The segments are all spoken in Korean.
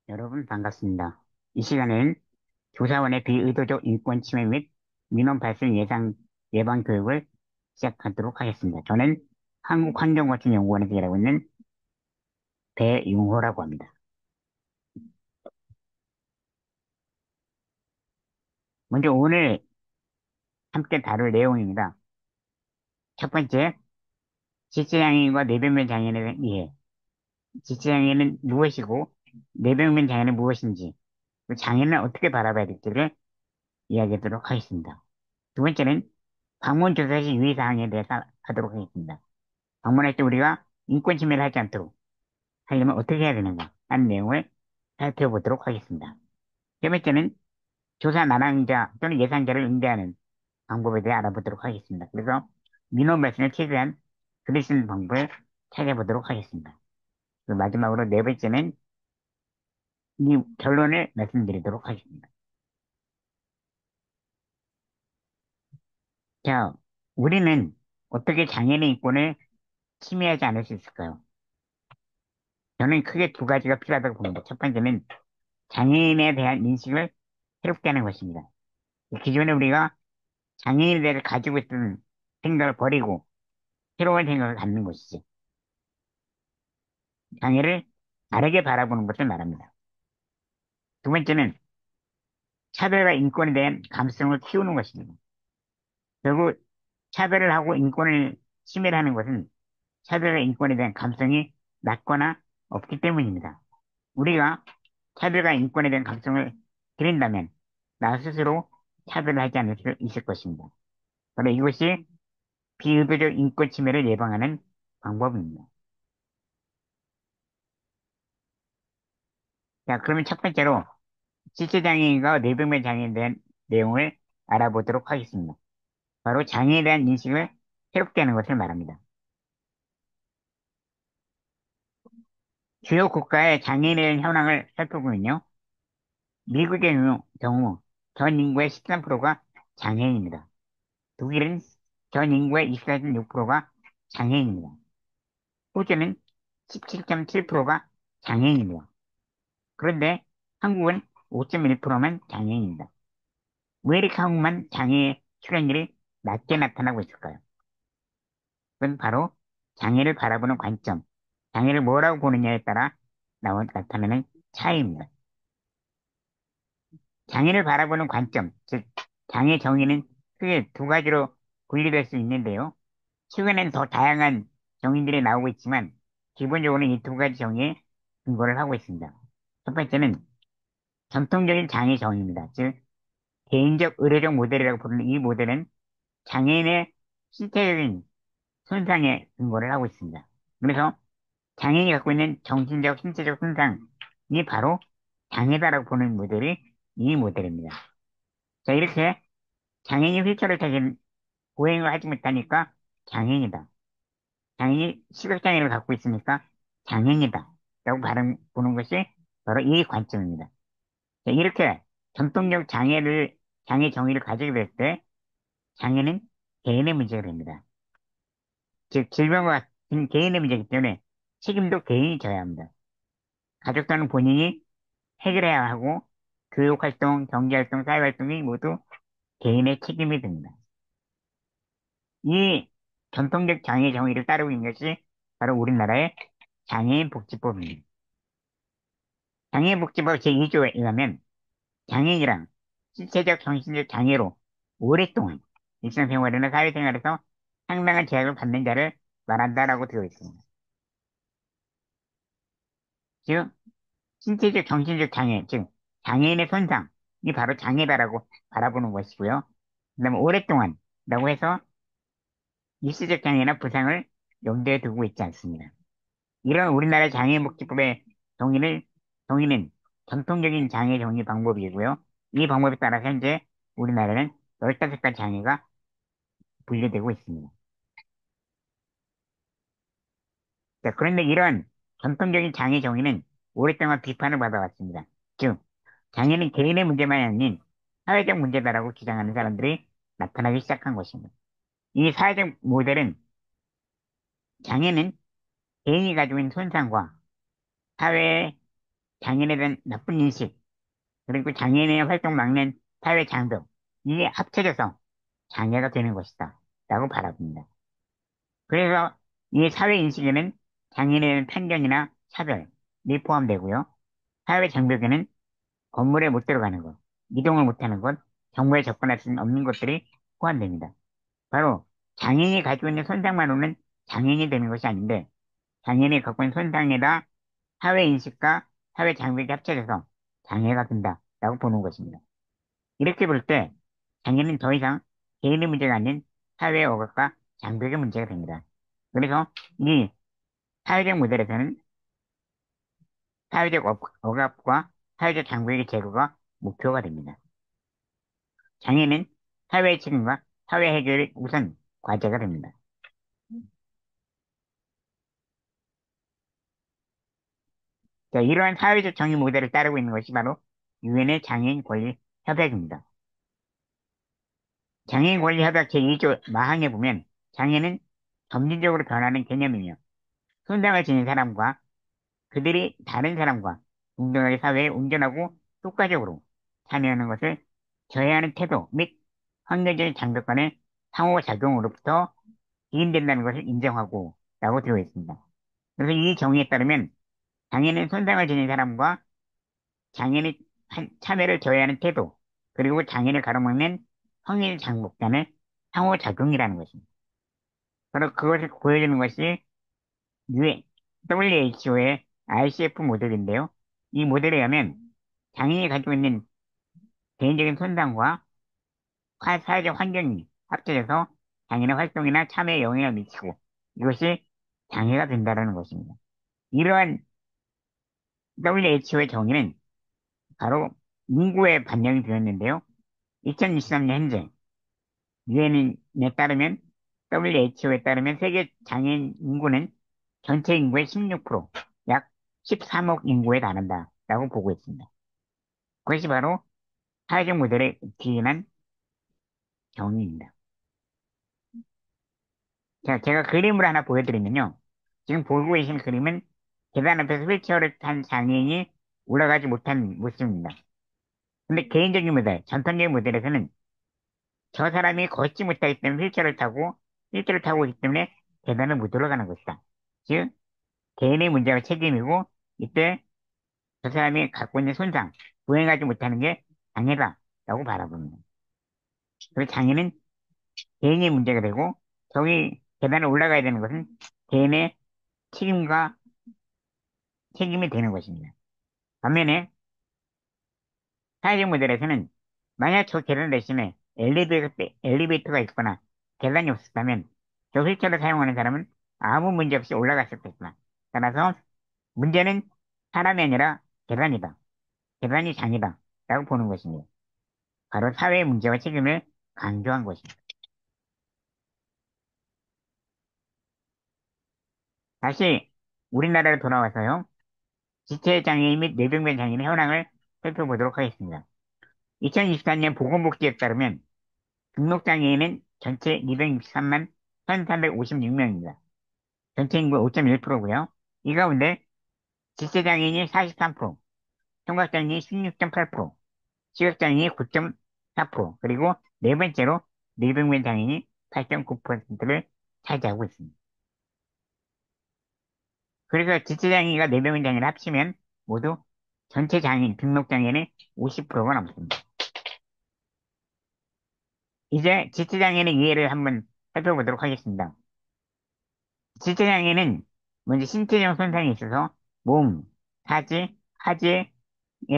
여러분 반갑습니다. 이 시간엔 조사원의 비의도적 인권 침해 및 민원 발생 예방 교육을 시작하도록 하겠습니다. 저는 한국환경고등연구원에서 일하고 있는 배용호라고 합니다. 먼저 오늘 함께 다룰 내용입니다. 첫 번째, 지체장애인과 뇌병면 장애인에 의해 지체장애는 무엇이고 뇌병면 장애는 무엇인지, 그 장애는 어떻게 바라봐야 될지를 이야기하도록 하겠습니다. 두 번째는 방문 조사 시 유의사항에 대해서 하도록 하겠습니다. 방문할 때 우리가 인권 침해를 하지 않도록 하려면 어떻게 해야 되는가 하는 내용을 살펴보도록 하겠습니다. 세 번째는 조사 난항자 또는 예상자를 응대하는 방법에 대해 알아보도록 하겠습니다. 그래서 민원 발생을 최대한 줄일 수 있는 방법을 찾아보도록 하겠습니다. 그리고 마지막으로 네 번째는 이 결론을 말씀드리도록 하겠습니다. 자, 우리는 어떻게 장애인의 인권을 침해하지 않을 수 있을까요? 저는 크게 두 가지가 필요하다고 봅니다. 첫 번째는 장애인에 대한 인식을 새롭게 하는 것입니다. 기존에 우리가 장애인에 대해 가지고 있던 생각을 버리고 새로운 생각을 갖는 것이지. 장애를 다르게 바라보는 것을 말합니다. 두 번째는 차별과 인권에 대한 감수성을 키우는 것입니다. 결국 차별을 하고 인권을 침해를 하는 것은 차별과 인권에 대한 감성이 낮거나 없기 때문입니다. 우리가 차별과 인권에 대한 감성을 기른다면 나 스스로 차별을 하지 않을 수 있을 것입니다. 바로 이것이 비의도적 인권 침해를 예방하는 방법입니다. 자, 그러면 첫 번째로 지체장애인과 뇌병면 장애인에 대한 내용을 알아보도록 하겠습니다. 바로 장애에 대한 인식을 새롭게 하는 것을 말합니다. 주요 국가의 장애인에 대한 현황을 살펴보면요. 미국의 경우 전 인구의 13%가 장애인입니다. 독일은 전 인구의 24.6%가 장애인입니다. 호주는 17.7%가 장애인입니다. 그런데 한국은 5.1%만 장애인입니다. 왜 이렇게 한국만 장애 출현율이 낮게 나타나고 있을까요? 그건 바로 장애를 바라보는 관점, 장애를 뭐라고 보느냐에 따라 나타나는 차이입니다. 장애를 바라보는 관점, 즉 장애 정의는 크게 두 가지로 분리될 수 있는데요. 최근엔 더 다양한 정의들이 나오고 있지만 기본적으로는 이 두 가지 정의에 근거를 하고 있습니다. 첫 번째는 전통적인 장애 정의입니다. 즉 개인적 의료적 모델이라고 부르는 이 모델은 장애인의 신체적인 손상에 근거를 하고 있습니다. 그래서 장애인이 갖고 있는 정신적, 신체적 손상이 바로 장애다라고 보는 모델이 이 모델입니다. 자, 이렇게 장애인이 휠체어를 타기 보행을 하지 못하니까 장애인이다. 장애인이 시각장애를 갖고 있으니까 장애인이다. 라고 보는 것이 바로 이 관점입니다. 자, 이렇게 전통적 장애 정의를 가지게 될 때 장애는 개인의 문제가 됩니다. 즉, 질병과 같은 개인의 문제이기 때문에 책임도 개인이 져야 합니다. 가족과는 본인이 해결해야 하고 교육활동, 경제활동, 사회활동이 모두 개인의 책임이 됩니다. 이 전통적 장애 정의를 따르고 있는 것이 바로 우리나라의 장애인 복지법입니다. 장애인 복지법 제2조에 의하면 장애인이란 신체적, 정신적 장애로 오랫동안 일상생활이나 사회생활에서 상당한 제약을 받는 자를 말한다라고 되어 있습니다. 즉, 신체적, 정신적 장애, 즉 장애인의 손상이 바로 장애다라고 바라보는 것이고요. 그다음에 오랫동안라고 해서 일시적 장애나 부상을 염두에 두고 있지 않습니다. 이런 우리나라 장애인복지법의 정의는 전통적인 장애 정의 방법이고요. 이 방법에 따라 현재 우리나라는 15가지 장애가 분류되고 있습니다. 자, 그런데 이런 전통적인 장애 정의는 오랫동안 비판을 받아왔습니다. 즉, 장애는 개인의 문제만이 아닌 사회적 문제다라고 주장하는 사람들이 나타나기 시작한 것입니다. 이 사회적 모델은 장애는 개인이 가지고 있는 손상과 사회의 장애인에 대한 나쁜 인식, 그리고 장애인의 활동 막는 사회 장벽, 이게 합쳐져서 장애가 되는 것이다. 라고 바라봅니다. 그래서 이 사회 인식에는 장애인에 대한 편견이나 차별이 포함되고요. 사회 장벽에는 건물에 못 들어가는 것, 이동을 못하는 것, 정보에 접근할 수 없는 것들이 포함됩니다. 바로 장애인이 가지고 있는 손상만으로는 장애인이 되는 것이 아닌데 장애인이 갖고 있는 손상에다 사회 인식과 사회 장벽이 합쳐져서 장애가 된다라고 보는 것입니다. 이렇게 볼 때 장애는 더 이상 개인의 문제가 아닌 사회의 억압과 장벽의 문제가 됩니다. 그래서 이 사회적 모델에서는 사회적 억압과 사회적 장벽의 제거가 목표가 됩니다. 장애는 사회의 책임과 사회 해결이 우선 과제가 됩니다. 자, 이러한 사회적 정의 모델을 따르고 있는 것이 바로 유엔의 장애인 권리 협약입니다. 장애인 권리 협약 제2조 마항에 보면 장애는 점진적으로 변하는 개념이며 손상을 지닌 사람과 그들이 다른 사람과 동등하게 사회에 온전하고 효과적으로 참여하는 것을 저해하는 태도 및 환경적인 장벽 간의 상호작용으로부터 기인된다는 것을 인정하고 라고 되어 있습니다. 그래서 이 정의에 따르면 장애는 손상을 지닌 사람과 장애인의 참여를 저해하는 태도, 그리고 장애를 가로막는 성인 장벽 간의 상호작용이라는 것입니다. 바로 그것을 보여주는 것이 WHO의 ICF 모델인데요. 이 모델에 의하면 장애인이 가지고 있는 개인적인 손상과 사회적 환경이 합쳐져서 장애인의 활동이나 참여에 영향을 미치고 이것이 장애가 된다는 것입니다. 이러한 WHO의 정의는 바로 인구에 반영이 되었는데요. 2023년 현재 유엔에 따르면 WHO에 따르면 세계 장애인 인구는 전체 인구의 16%, 약 13억 인구에 달한다라고 보고 있습니다. 그것이 바로 사회적 모델에 기인한 정의입니다. 자, 제가 그림을 하나 보여드리면요. 지금 보고 계신 그림은 계단 앞에서 휠체어를 탄 장애인이 올라가지 못한 모습입니다. 근데 개인적인 모델, 전통적인 모델에서는 저 사람이 걷지 못하기 때문에 휠체어를 타고 있기 때문에 계단을 못 올라가는 것이다. 즉, 개인의 문제가 책임이고, 이때 저 사람이 갖고 있는 손상, 보행하지 못하는 게 장애다라고 바라봅니다. 그리고 장애는 개인의 문제가 되고, 저기 계단을 올라가야 되는 것은 개인의 책임과 책임이 되는 것입니다. 반면에 사회적 모델에서는 만약 저 계단 대신에 엘리베이터가 있거나 계단이 없었다면 저 휠체어를 사용하는 사람은 아무 문제 없이 올라갔을 것이다. 따라서 문제는 사람이 아니라 계단이다. 계단이 장이다. 라고 보는 것입니다. 바로 사회의 문제와 책임을 강조한 것입니다. 다시 우리나라로 돌아와서요. 지체장애인 및 뇌병변 장애인의 현황을 살펴보도록 하겠습니다. 2024년 보건복지에 따르면 등록장애인은 전체 263만 1,356명입니다. 전체 인구 5.1%고요. 이 가운데 지체장애인이 43%, 청각장애인이 16.8%, 시각장애인이 9.4%, 그리고 네 번째로 뇌병변 장애인이 8.9%를 차지하고 있습니다. 그래서 지체장애인과 뇌병변 장애인을 합치면 모두 전체 장애인, 등록장애인의 50%가 넘습니다. 이제 지체장애인의 이해를 한번 살펴보도록 하겠습니다. 지체장애는 먼저 신체적 손상이 있어서 몸, 사지, 하지에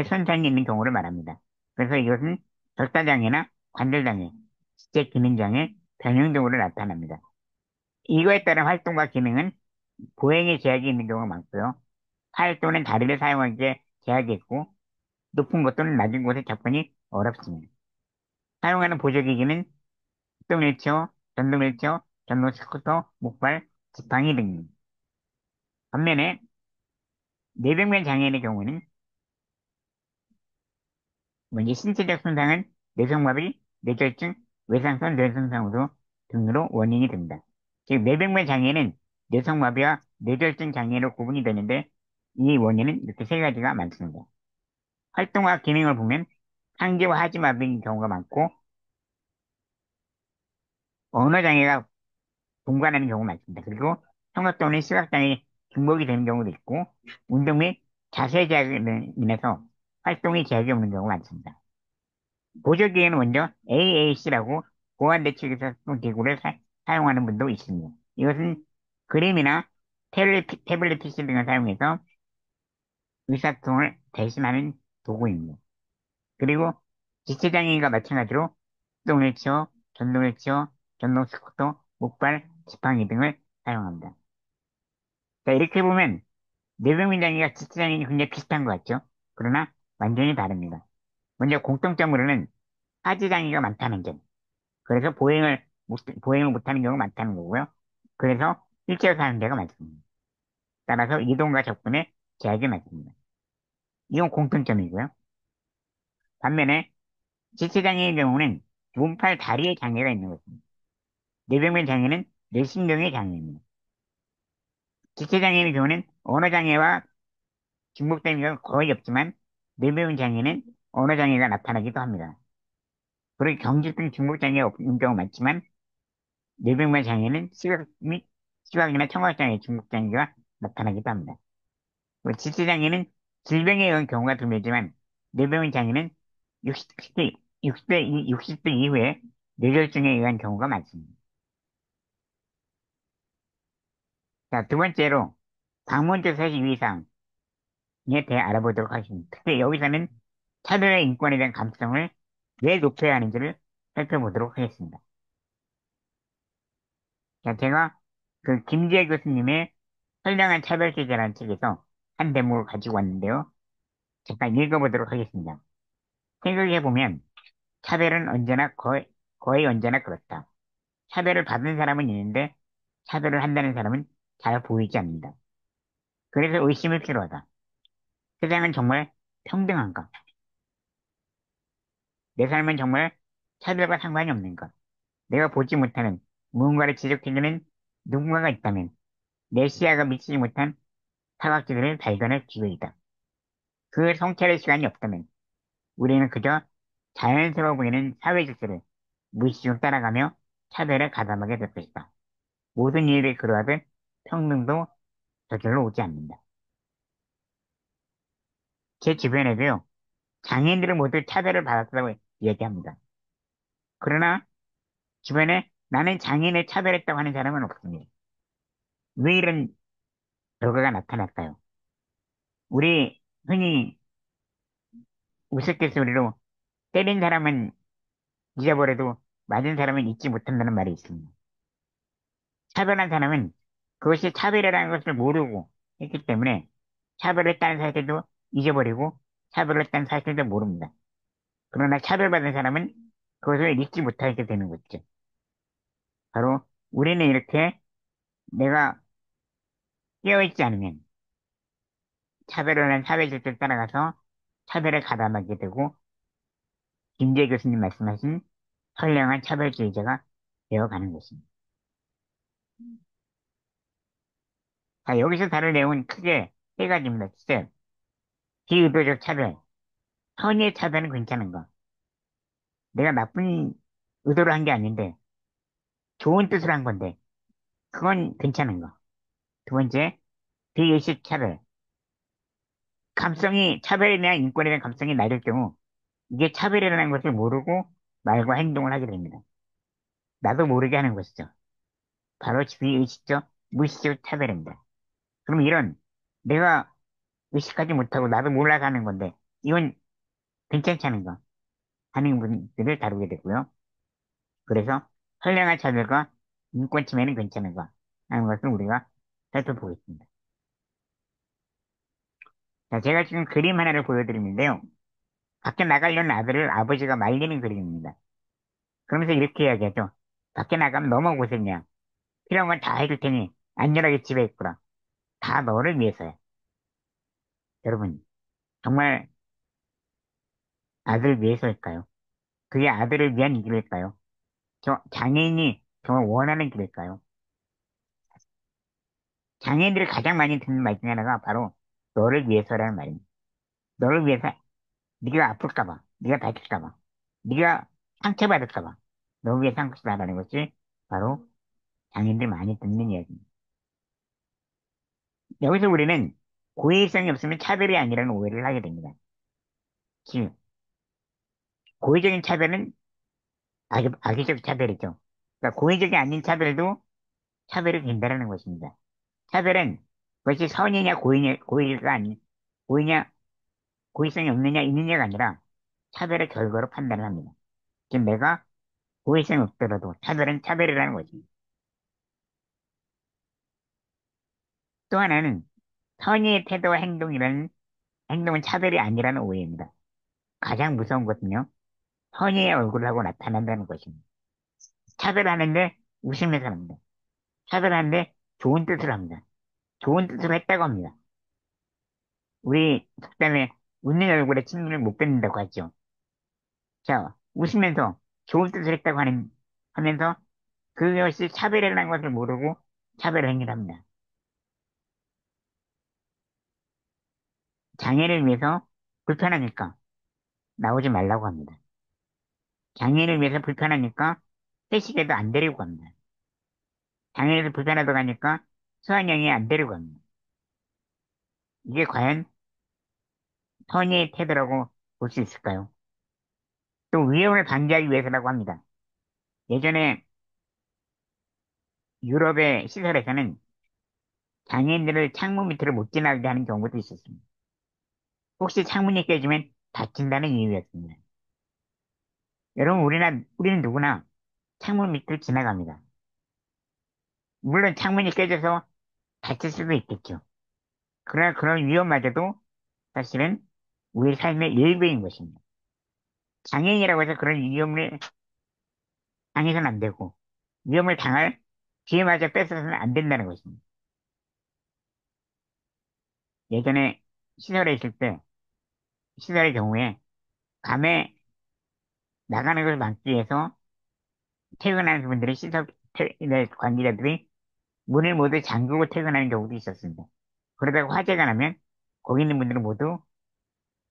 손상이 있는 경우를 말합니다. 그래서 이것은 절단장애나 관절장애, 지체 기능장애, 변형 등으로 나타납니다. 이거에 따른 활동과 기능은 보행에 제약이 있는 경우가 많고요. 팔 또는 다리를 사용하기에 제약이 있고 높은 곳 또는 낮은 곳에 접근이 어렵습니다. 사용하는 보조기기는 수동 휠체어, 전동 휠체어, 전동 스쿠터, 목발, 지팡이 등입니다. 반면에 뇌병변 장애인의 경우는 먼저 신체적 손상은 뇌성마비, 뇌졸중, 외상선 뇌손상으로 등으로 원인이 됩니다. 즉 뇌병변 장애는 뇌성마비와 뇌졸중 장애로 구분이 되는데 이 원인은 이렇게 세 가지가 많습니다. 활동과 기능을 보면 상지와 하지마비인 경우가 많고, 언어장애가 동반하는 경우가 많습니다. 그리고 청각 또는 시각장애 중복이 되는 경우도 있고, 운동 및 자세 제약으로 인해서 활동에 제약이 없는 경우가 많습니다. 보조기에는 먼저 AAC라고 보완대책에서 쓰는 기구를 사용하는 분도 있습니다. 이것은 그림이나 태블릿 PC 등을 사용해서 의사소통을 대신하는 도구입니다. 그리고 지체장애인과 마찬가지로 수동 휠체어, 전동 휠체어, 전동 스쿠터, 목발, 지팡이 등을 사용합니다. 자, 이렇게 보면 뇌병민 장애가 지체장애인이 굉장히 비슷한 것 같죠? 그러나 완전히 다릅니다. 먼저 공통점으로는 하지장애가 많다는 점. 그래서 보행을 못하는 경우가 많다는 거고요. 그래서 일체로 사는 데가 많습니다. 따라서 이동과 접근에 제약이 많습니다. 이건 공통점이고요. 반면에 지체장애의 경우는 몸팔 다리에 장애가 있는 것입니다. 뇌병변 장애는 뇌신경의 장애입니다. 지체장애의 경우는 언어장애와 중복되는 경우가 거의 없지만 뇌병변 장애는 언어장애가 나타나기도 합니다. 그리고 경직성 중복장애가 없는 경우가 많지만 뇌병변 장애는 시각이나 청각장애 중복장애가 나타나기도 합니다. 지체장애는 질병에 의한 경우가 드물지만 뇌병변 장애는 60대, 60대 이후에 뇌졸중에 의한 경우가 많습니다. 자, 두 번째로 방문조사 유의사항에 대해 알아보도록 하겠습니다. 특히 여기서는 차별의 인권에 대한 감수성을 왜 높여야 하는지를 살펴보도록 하겠습니다. 자, 제가 그 김지혜 교수님의 선량한 차별제재라는 책에서 한 대목을 가지고 왔는데요. 잠깐 읽어보도록 하겠습니다. 생각해보면 차별은 거의 언제나 그렇다. 차별을 받은 사람은 있는데 차별을 한다는 사람은 잘 보이지 않는다. 그래서 의심이 필요하다. 세상은 정말 평등한가? 내 삶은 정말 차별과 상관이 없는가? 내가 보지 못하는 무언가를 지적해주는 누군가가 있다면 내 시야가 미치지 못한 사각지대를 발견할 기회이다. 그 성찰의 시간이 없다면 우리는 그저 자연스러워 보이는 사회 질서를 무의식적으로 따라가며 차별에 가담하게 될 것이다. 모든 일이 그러하듯 평등도 저절로 오지 않는다. 제 주변에도요, 장애인들을 모두 차별을 받았다고 얘기합니다. 그러나 주변에 나는 장애인을 차별했다고 하는 사람은 없습니다. 왜 이런 결과가 나타날까요? 우리 흔히 우스갯소리로 때린 사람은 잊어버려도 맞은 사람은 잊지 못한다는 말이 있습니다. 차별한 사람은 그것이 차별이라는 것을 모르고 했기 때문에 차별했다는 사실도 잊어버리고 차별했다는 사실도 모릅니다. 그러나 차별받은 사람은 그것을 잊지 못하게 되는 거죠. 바로 우리는 이렇게 내가 깨어있지 않으면 차별을 한 사회 질서를 따라가서 차별에 가담하게 되고 김재 교수님 말씀하신 선량한 차별주의자가 되어가는 것입니다. 자, 여기서 다룰 내용은 크게 세 가지입니다. 첫째, 비의도적 차별. 선의의 차별은 괜찮은가? 내가 나쁜 의도로 한 게 아닌데 좋은 뜻으로 한 건데 그건 괜찮은가? 두 번째, 비의식 차별. 차별에 대한 인권에 대한 감성이 낮을 경우 이게 차별이라는 것을 모르고 말과 행동을 하게 됩니다. 나도 모르게 하는 것이죠. 바로 비의식적, 무의식적 차별입니다. 그럼 이런 내가 의식하지 못하고 나도 몰라서 하는 건데 이건 괜찮지 않은가 하는 분들을 다루게 되고요. 그래서 선량한 차별과 인권 침해는 괜찮은가 하는 것을 우리가 살펴보겠습니다. 자, 제가 지금 그림 하나를 보여드리는데요. 밖에 나가려는 아들을 아버지가 말리는 그림입니다. 그러면서 이렇게 이야기하죠. 밖에 나가면 너무 고생이야. 필요한 건 다 해줄 테니 안전하게 집에 있거라. 다 너를 위해서야. 여러분, 정말 아들을 위해서일까요? 그게 아들을 위한 길일까요? 장애인이 정말 원하는 길일까요? 장애인들이 가장 많이 듣는 말 중에 하나가 바로 너를 위해서라는 말입니다. 너를 위해서 네가 아플까 봐, 네가 다칠까 봐, 네가 상처받을까 봐, 너를 위해서 한 것이다라는 것이 바로 장인들 많이 듣는 이야기입니다. 여기서 우리는 고의성이 없으면 차별이 아니라는 오해를 하게 됩니다. 즉, 고의적인 차별은 악의적 차별이죠. 그러니까 고의적이 아닌 차별도 차별이 된다는 것입니다. 차별은 그것이 선이냐 고의가 아닌, 고의냐, 고의성이 없느냐 있느냐가 아니라 차별의 결과로 판단을 합니다. 즉, 내가 고의성이 없더라도 차별은 차별이라는 것입니다. 또 하나는 선의의 태도와 행동은 차별이 아니라는 오해입니다. 가장 무서운 것은요, 선의의 얼굴을 하고 나타난다는 것입니다. 차별하는데 웃으면서 합니다. 차별하는데 좋은 뜻을 합니다. 좋은 뜻으로 했다고 합니다. 우리 속담에 웃는 얼굴에 침을 못 뱉는다고 하죠. 자, 웃으면서 좋은 뜻을 했다고 하면서 그것이 차별이라는 것을 모르고 차별 행위를 합니다. 장애를 위해서 불편하니까 나오지 말라고 합니다. 장애를 위해서 불편하니까 회식에도 안 데리고 갑니다. 장애를 불편하다고 하니까 수학여행에 안 데리고 갑니다. 이게 과연 선의의 태도라고 볼 수 있을까요? 또 위험을 방지하기 위해서라고 합니다. 예전에 유럽의 시설에서는 장애인들을 창문 밑으로 못 지나게 하는 경우도 있었습니다. 혹시 창문이 깨지면 다친다는 이유였습니다. 여러분, 우리는 누구나 창문 밑을 지나갑니다. 물론 창문이 깨져서 다칠 수도 있겠죠. 그러나 그런 위험마저도 사실은 우리 삶의 일부인 것입니다. 장애인이라고 해서 그런 위험을 당해서는 안 되고, 위험을 당할 기회마저 뺏어서는 안 된다는 것입니다. 예전에 시설에 있을 때, 시설의 경우에 밤에 나가는 것을 막기 위해서 퇴근하는 분들이 관계자들이 문을 모두 잠그고 퇴근하는 경우도 있었습니다. 그러다가 화재가 나면 거기 있는 분들은 모두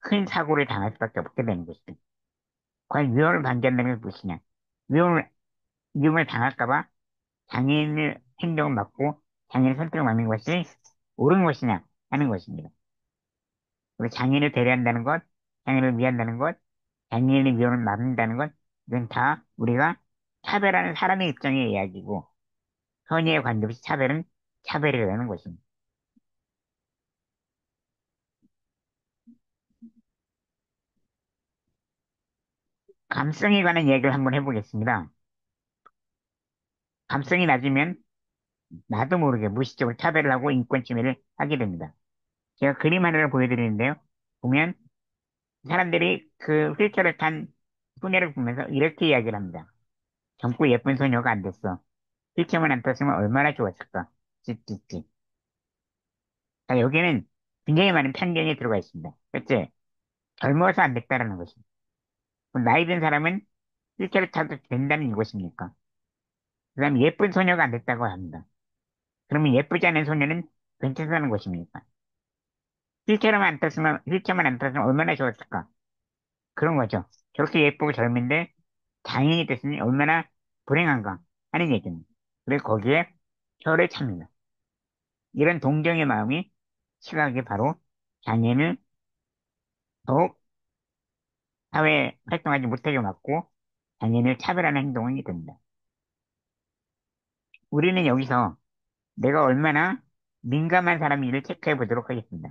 큰 사고를 당할 수밖에 없게 되는 것이죠. 과연 위험을 방지한다는 게 무엇이냐? 위험을, 위험을 당할까봐 장애인의 행동을 막고 장애인의 선택을 막는 것이 옳은 것이냐 하는 것입니다. 그리고 장애인을 배려한다는 것, 장애인을 위한다는 것, 장애인의 위험을 막는다는 것, 이건 다 우리가 차별하는 사람의 입장의 이야기고, 선의에 관계없이 차별은 차별이라는 것입니다. 감성에 관한 얘기를 한번 해보겠습니다. 감성이 낮으면 나도 모르게 무의식적으로 차별을 하고 인권 침해를 하게 됩니다. 제가 그림 하나를 보여드리는데요. 보면 사람들이 그 휠체어를 탄 소녀를 보면서 이렇게 이야기를 합니다. 젊고 예쁜 소녀가 안 됐어. 휠체어만 안 탔으면 얼마나 좋았을까. 찌찌찌. 자, 여기에는 굉장히 많은 편견이 들어가 있습니다. 첫째, 젊어서 안 됐다라는 것입니다. 그럼 나이 든 사람은 휠체어를 타도 된다는 이것입니까? 그 다음에 예쁜 소녀가 안 됐다고 합니다. 그러면 예쁘지 않은 소녀는 괜찮다는 것입니까? 휠체어만 안 탔으면 얼마나 좋았을까? 그런 거죠. 저렇게 예쁘고 젊은데 장애인이 됐으니 얼마나 불행한가 하는 얘기입니다. 그래서 거기에 혀를 찹니다. 이런 동정의 마음이 시각이 바로 장애인을 더욱 사회에 활동하지 못하게 막고 장애인을 차별하는 행동이 됩니다. 우리는 여기서 내가 얼마나 민감한 사람인지를 체크해 보도록 하겠습니다.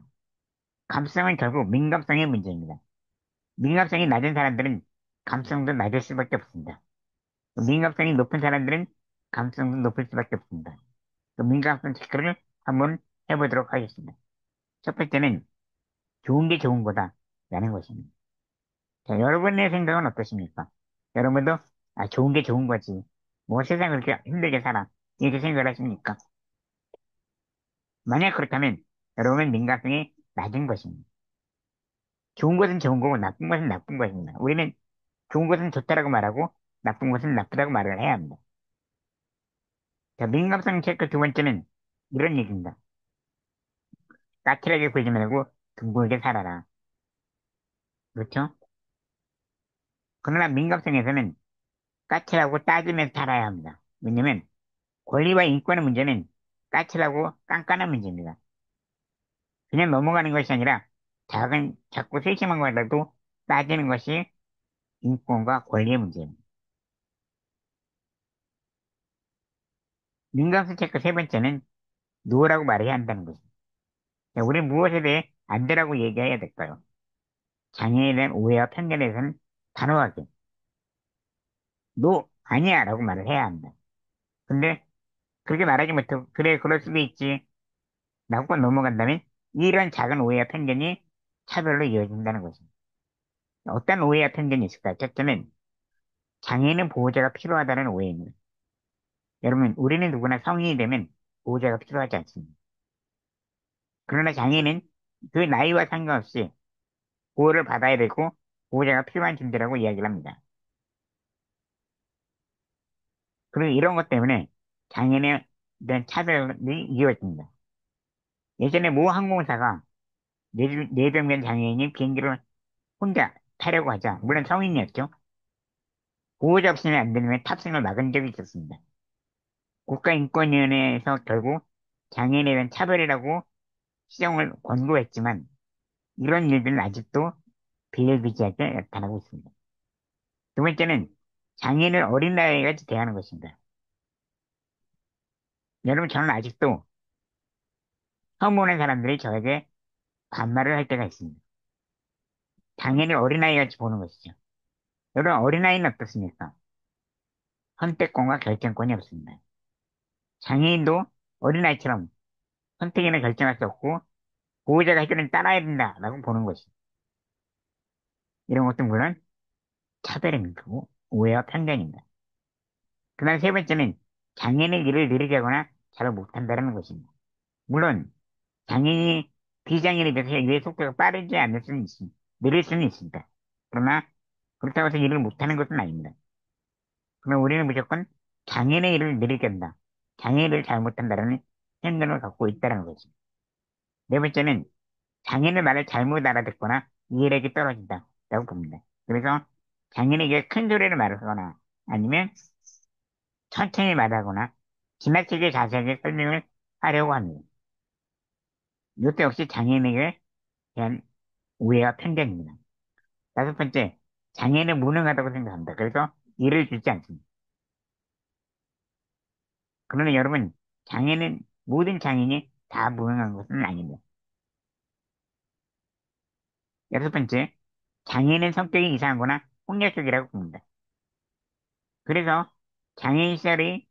감성은 결국 민감성의 문제입니다. 민감성이 낮은 사람들은 감성도 낮을 수밖에 없습니다. 민감성이 높은 사람들은 감성도 높을 수밖에 없습니다. 그 민감성 체크를 한번 해보도록 하겠습니다. 첫 번째는 좋은 게 좋은 거다 라는 것입니다. 자, 여러분의 생각은 어떠십니까? 여러분도 좋은 게 좋은 거지. 뭐 세상을 그렇게 힘들게 살아. 이렇게 생각을 하십니까? 만약 그렇다면 여러분은 민감성이 낮은 것입니다. 좋은 것은 좋은 거고 나쁜 것은 나쁜 것입니다. 우리는 좋은 것은 좋다라고 말하고 나쁜 것은 나쁘다고 말을 해야 합니다. 자, 민감성 체크 두 번째는 이런 얘기입니다. 까칠하게 굴지 말고 둥글게 살아라. 그렇죠? 그러나 민감성에서는 까칠하고 따지면서 살아야 합니다. 왜냐면 권리와 인권의 문제는 까칠하고 깐깐한 문제입니다. 그냥 넘어가는 것이 아니라 자꾸 세심한 거라도 따지는 것이 인권과 권리의 문제입니다. 민감성 체크 세 번째는 노라고 말해야 한다는 것입니다. 자, 우리는 무엇에 대해 안 되라고 얘기해야 될까요? 장애에 대한 오해와 편견에 대해서는 단호하게 노, 아니야 라고 말을 해야 한다. 근데 그렇게 말하지 못하고 그래 그럴 수도 있지 라고 넘어간다면 이런 작은 오해와 편견이 차별로 이어진다는 것입니다. 어떤 오해와 편견이 있을까요? 첫째는 장애인은 보호자가 필요하다는 오해입니다. 여러분, 우리는 누구나 성인이 되면 보호자가 필요하지 않습니다. 그러나 장애인은 그 나이와 상관없이 보호를 받아야 되고 보호자가 필요한 존재라고 이야기를 합니다. 그리고 이런 것 때문에 장애인에 대한 차별이 이어집니다. 예전에 모 항공사가 뇌병변 장애인이 비행기를 혼자 타려고 하자, 물론 성인이었죠. 보호자 없이는 안 되면 탑승을 막은 적이 있었습니다. 국가인권위원회에서 결국 장애인에 대한 차별이라고 시정을 권고했지만 이런 일들은 아직도 비일비재하게 나타나고 있습니다. 두 번째는 장애인을 어린아이같이 대하는 것입니다. 여러분, 저는 아직도 처음 보는 사람들이 저에게 반말을 할 때가 있습니다. 장애인을 어린아이같이 보는 것이죠. 여러분, 어린아이는 어떻습니까? 선택권과 결정권이 없습니다. 장애인도 어린아이처럼 선택이나 결정할 수 없고 보호자가 해주는 따라야 된다라고 보는 것이. 이런 것도 물론 차별입니다. 오해와 편견입니다. 그다음 세 번째는 장애인의 일을 느리게 하거나 잘 못한다는 것입니다. 물론 장애인이 비장애인에 비해서 일의 속도가 빠르지 않을 수는 있습니다. 느릴 수는 있습니다. 그러나 그렇다고 해서 일을 못하는 것은 아닙니다. 그럼 우리는 무조건 장애인의 일을 느리게 한다. 장애인을 잘못한다는 편견을 갖고 있다는 거죠. 네 번째는 장애인의 말을 잘못 알아듣거나 이해력이 떨어진다. 라고 봅니다. 그래서 장애인에게 큰 소리를 말하거나 아니면 천천히 말하거나 지나치게 자세하게 설명을 하려고 합니다. 이것도 역시 장애인에게 대한 오해와 편견입니다. 다섯 번째, 장애인은 무능하다고 생각합니다. 그래서 일을 주지 않습니다. 그러나 여러분, 모든 장애인이 다 무능한 것은 아닙니다. 여섯 번째, 장애인은 성격이 이상하거나 폭력적이라고 봅니다. 그래서 장애인 시설이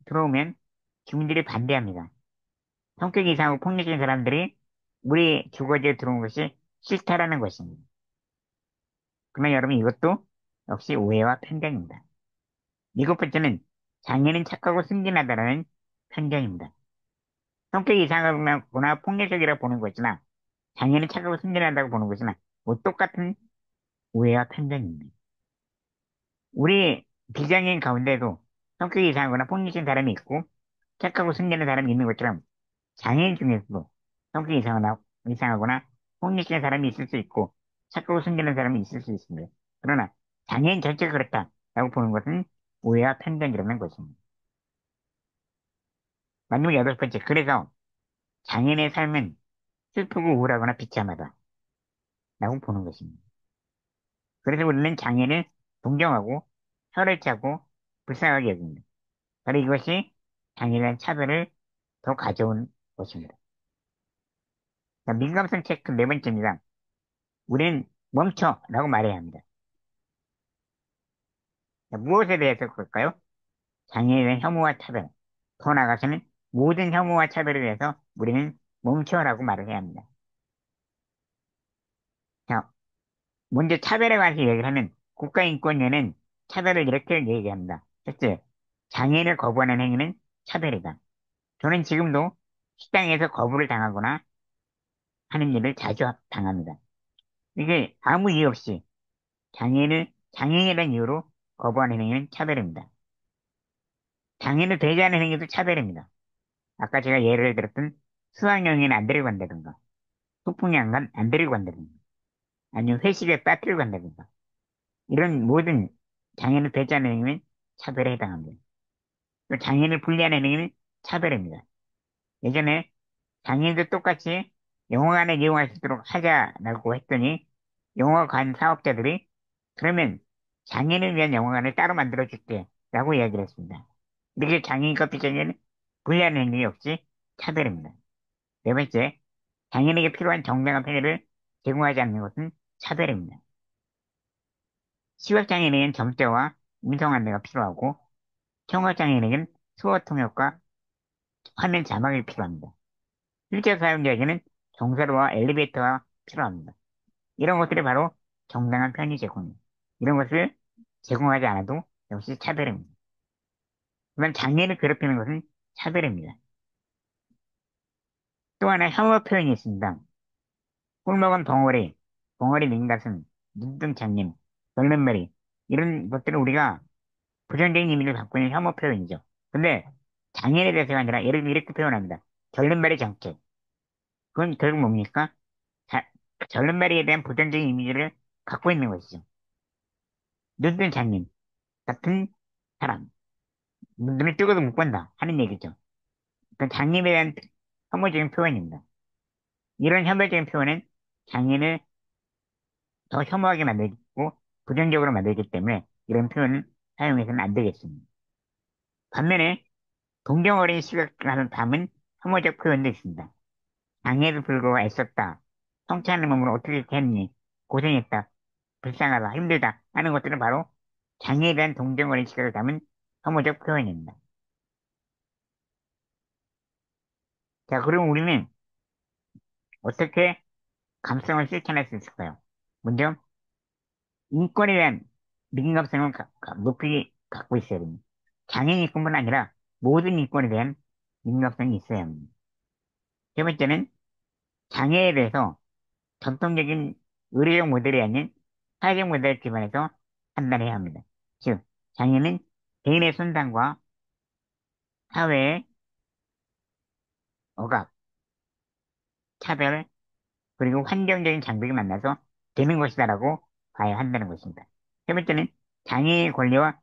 들어오면 주민들이 반대합니다. 성격이 이상하고 폭력적인 사람들이 우리 주거지에 들어온 것이 싫다라는 것입니다. 그러나 여러분 이것도 역시 오해와 편견입니다. 일곱 번째는 장애는 착하고 순진하다라는 편견입니다. 성격이 이상하거나 폭력적이라고 보는 것이나 장애는 착하고 순진하다고 보는 것이나 뭐 똑같은 오해와 편견입니다. 우리 비장애인 가운데도 성격이 이상하거나 폭력적인 사람이 있고 착하고 순진한 사람이 있는 것처럼 장애인 중에서도 성격이 이상하거나 폭력적인 사람이 있을 수 있고 착하고 순진한 사람이 있을 수 있습니다. 그러나 장애인 전체가 그렇다라고 보는 것은 오해와 편견이라는 것입니다. 마지막 여덟 번째, 그래서 장애인의 삶은 슬프고 우울하거나 비참하다라고 보는 것입니다. 그래서 우리는 장애인을 동경하고 혀를 차고 불쌍하게 여깁니다. 바로 이것이 장애인에 대한 차별을 더 가져온 것입니다. 자, 민감성 체크 네 번째입니다. 우리는 멈춰라고 말해야 합니다. 자, 무엇에 대해서 그럴까요? 장애인에 대한 혐오와 차별. 더 나아가서는 모든 혐오와 차별에 대해서 우리는 멈춰라고 말을 해야 합니다. 자, 먼저 차별에 관해서 얘기를 하면 국가인권위는 차별을 이렇게 얘기합니다. 첫째, 장애인을 거부하는 행위는 차별이다. 저는 지금도 식당에서 거부를 당하거나 하는 일을 자주 당합니다. 이게 아무 이유 없이 장애인이라는 이유로 거부하는 행위는 차별입니다. 장애인을 대지하는 행위도 차별입니다. 아까 제가 예를 들었던 수학여행에는 안 데려간다든가, 소풍이 안 데리고 간다든가, 아니면 회식에 빠뜨리고 간다든가, 이런 모든 장애를 배제하는 행위는 차별에 해당합니다. 또 장애를 분리하는 행위는 차별입니다. 예전에 장애인도 똑같이 영화관을 이용할 수 있도록 하자라고 했더니 영화관 사업자들이 그러면 장애인을 위한 영화관을 따로 만들어줄게 라고 이야기를 했습니다. 이렇게 장애인과 비장애인을 분리하는 행위 역시 차별입니다. 네 번째, 장애인에게 필요한 정당한 편의를 제공하지 않는 것은 차별입니다. 시각장애인에게는 점자와 음성 안내가 필요하고 청각장애인에게는 수어 통역과 화면 자막이 필요합니다. 휠체어 사용자에게는 경사로와 엘리베이터가 필요합니다. 이런 것들이 바로 정당한 편의 제공입니다. 이런 것을 제공하지 않아도 역시 차별입니다. 그런 장애인을 괴롭히는 것은 차별입니다. 또 하나 혐오 표현이 있습니다. 꿀먹은 덩어리, 덩어리 민가슴, 눈뜬 장님, 별름머리 이런 것들은 우리가 부정적인 의미를 갖고 있는 혐오 표현이죠. 근데 장애인에 대해서가 아니라 예를 들면 이렇게 표현합니다. 절름발이 정책. 그건 결국 뭡니까? 자, 절름발이에 대한 부정적인 이미지를 갖고 있는 것이죠. 눈뜬 장님 같은 사람. 눈을 뜨고도 못 본다 하는 얘기죠. 그 장님에 대한 혐오적인 표현입니다. 이런 혐오적인 표현은 장인을 더 혐오하게 만들고 부정적으로 만들기 때문에 이런 표현을 사용해서는 안 되겠습니다. 반면에 동경 어린 시각을 담은 혐오적 표현도 있습니다. 장애를 불고 애썼다. 성취하는 몸으로 어떻게 이렇게 했니? 고생했다. 불쌍하다. 힘들다. 하는 것들은 바로 장애에 대한 동경 어린 시각을 담은 혐오적 표현입니다. 자, 그럼 우리는 어떻게 감성을 실천할 수 있을까요? 먼저 인권에 대한 민감성을 높이 갖고 있어야 됩니다. 장애인 인권뿐 아니라 모든 인권에 대한 민감성이 있어야 합니다. 세 번째는 장애에 대해서 전통적인 의료적 모델이 아닌 사회적 모델을 기반해서 판단해야 합니다. 즉, 장애는 개인의 손상과 사회의 억압, 차별, 그리고 환경적인 장벽이 만나서 되는 것이다라고 봐야 한다는 것입니다. 세 번째는 장애의 권리와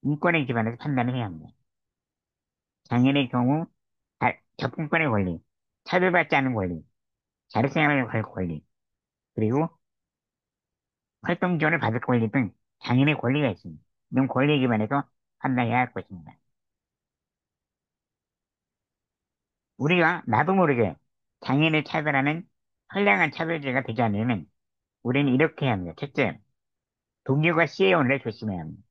인권에 기반해서 판단을 해야 합니다. 장애인의 경우 접근권의 권리, 차별받지 않은 권리, 자립생활의 권리, 그리고 활동 지원을 받을 권리 등 장애인의 권리가 있습니다. 이런 권리에 기반해서 판단해야 할 것입니다. 우리가 나도 모르게 장애인을 차별하는 선량한 차별죄가 되지 않으면 우리는 이렇게 해야 합니다. 첫째, 동료가 시의 언어를 조심해야 합니다.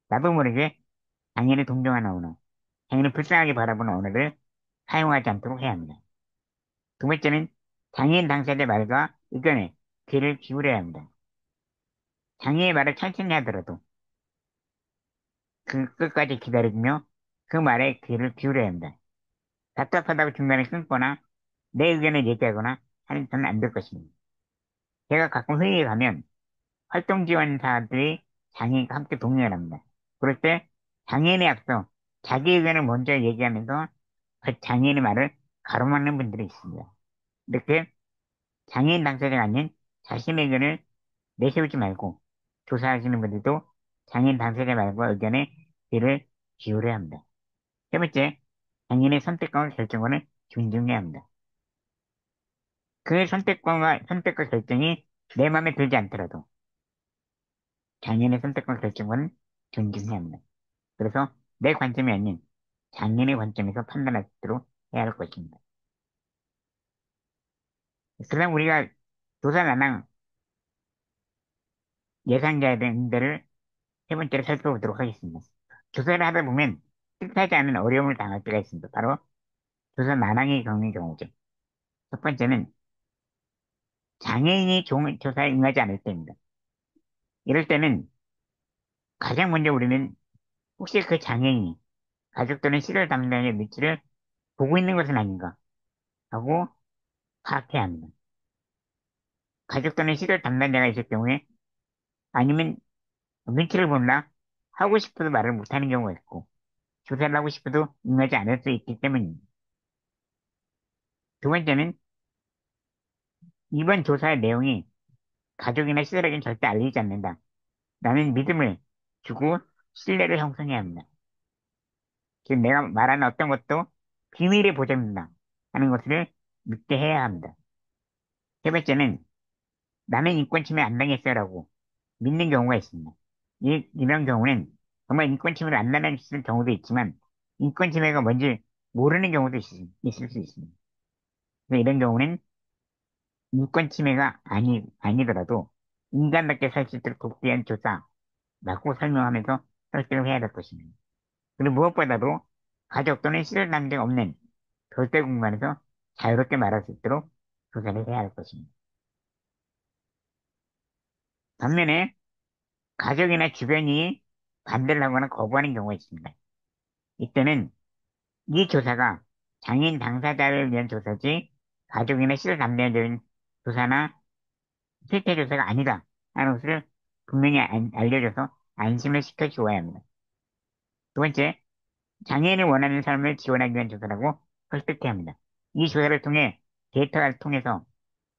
나도 모르게 장애인을 동정하는 언어, 장애인을 불쌍하게 바라보는 언어를 사용하지 않도록 해야 합니다. 두 번째는 장애인 당사자의 말과 의견에 귀를 기울여야 합니다. 장애의 말을 천천히 하더라도 그 끝까지 기다리며 그 말에 귀를 기울여야 합니다. 답답하다고 중간에 끊거나 내 의견을 얘기하거나 하는 건 안 될 것입니다. 제가 가끔 회의에 가면 활동 지원사들이 장애인과 함께 동행을 합니다. 그럴 때 장애인에 앞서 자기 의견을 먼저 얘기하면서 그 장애인의 말을 가로막는 분들이 있습니다. 이렇게 장애인 당사자가 아닌 자신의 의견을 내세우지 말고 조사하시는 분들도 장애인 당사자 말과 의견에 귀를 기울여야 합니다. 세 번째, 장애인의 선택과 결정권을 존중해야 합니다. 그 선택과 결정이 내 마음에 들지 않더라도 장애인의 선택과 결정권을 존중해야 합니다. 그래서 내 관점이 아닌 장애인의 관점에서 판단할 수 있도록 해야 할 것입니다. 그다음 우리가 조사나랑 예상자에 대한 응대를 세 번째로 살펴보도록 하겠습니다. 조사를 하다 보면 뜻하지 않은 어려움을 당할 때가 있습니다. 바로 조사 난항이 겪는 경우죠. 첫 번째는 장애인이 조사에 응하지 않을 때입니다. 이럴 때는 가장 먼저 우리는 혹시 그 장애인이 가족 또는 실을 담당자의 눈치를 보고 있는 것은 아닌가 하고 파악해야 합니다. 가족 또는 실을 담당자가 있을 경우에 아니면 눈치를 본다 하고 싶어도 말을 못하는 경우가 있고 조사를 하고 싶어도 응하지 않을 수 있기 때문입니다. 두 번째는 이번 조사의 내용이 가족이나 시들에게는 절대 알리지 않는다. 나는 믿음을 주고 신뢰를 형성해야 합니다. 지금 내가 말하는 어떤 것도 비밀의 보장된다 하는 것을 믿게 해야 합니다. 세 번째는 나는 인권 침해 안 당했어요라고 믿는 경우가 있습니다. 이런 경우는 정말 인권 침해를 안 당했을 경우도 있지만 인권 침해가 뭔지 모르는 경우도 있을 수 있습니다. 그래서 이런 경우는 인권 침해가 아니더라도 인간답게 살 수 있도록 돕기 위한 조사라고 설명하면서 설득을 해야 될 것입니다. 그리고 무엇보다도 가족 또는 실을 남자 없는 절대 공간에서 자유롭게 말할 수 있도록 조사를 해야 할 것입니다. 반면에 가족이나 주변이 반대를 하거나 거부하는 경우가 있습니다. 이때는 이 조사가 장애인 당사자를 위한 조사지 가족이나 실을 담당자인 조사나 실태 조사가 아니다 하는 것을 분명히 알려줘서 안심을 시켜주어야 합니다. 두 번째, 장애인을 원하는 삶을 지원하기 위한 조사라고 설득해야 합니다. 이 조사를 통해 데이터를 통해서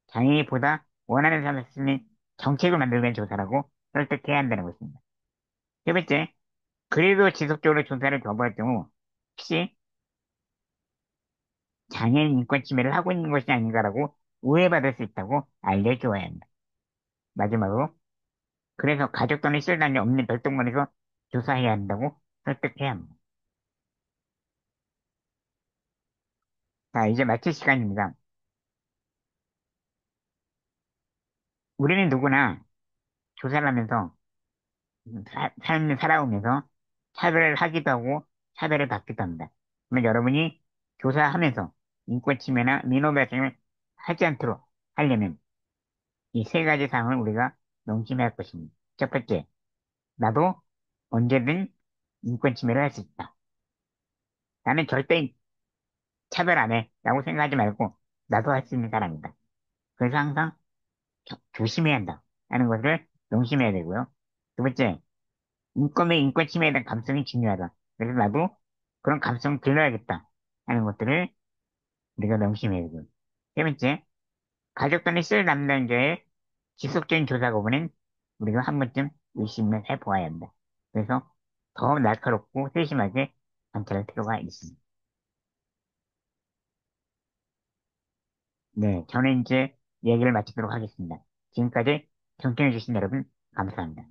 장애인이 보다 원하는 삶을 살수 있는 정책을 만들기 위한 조사라고 설득해야 한다는 것입니다. 세 번째, 그래도 지속적으로 조사를 거부할 경우 혹시 장애인 인권 침해를 하고 있는 것이 아닌가라고 오해받을 수 있다고 알려줘야 합니다. 마지막으로, 그래서 가족 또는 실단이 없는 별동반에서 조사해야 한다고 설득해야 합니다. 자, 이제 마칠 시간입니다. 우리는 누구나 조사를 하면서 삶을 살아오면서 차별을 하기도 하고 차별을 받기도 합니다. 그러면 여러분이 조사하면서 인권 침해나 민원 발생을 하지 않도록 하려면 이 세 가지 사항을 우리가 명심해야 할 것입니다. 첫 번째, 나도 언제든 인권 침해를 할 수 있다. 나는 절대 차별 안 해. 라고 생각하지 말고 나도 할 수 있는 사람이다. 그래서 항상 조심해야 한다. 하는 것을 명심해야 되고요. 두 번째, 인권의 인권 침해에 대한 감성이 중요하다. 그래서 나도 그런 감성을 길러야겠다 하는 것들을 우리가 명심해야 되고. 세 번째, 가족 간의 쓸 담당자의 지속적인 조사 거부는 우리가 한 번쯤 의심을 해보아야 한다. 그래서 더 날카롭고 세심하게 관찰할 필요가 있습니다. 네, 저는 이제 얘기를 마치도록 하겠습니다. 지금까지 경청해주신 여러분, 감사합니다.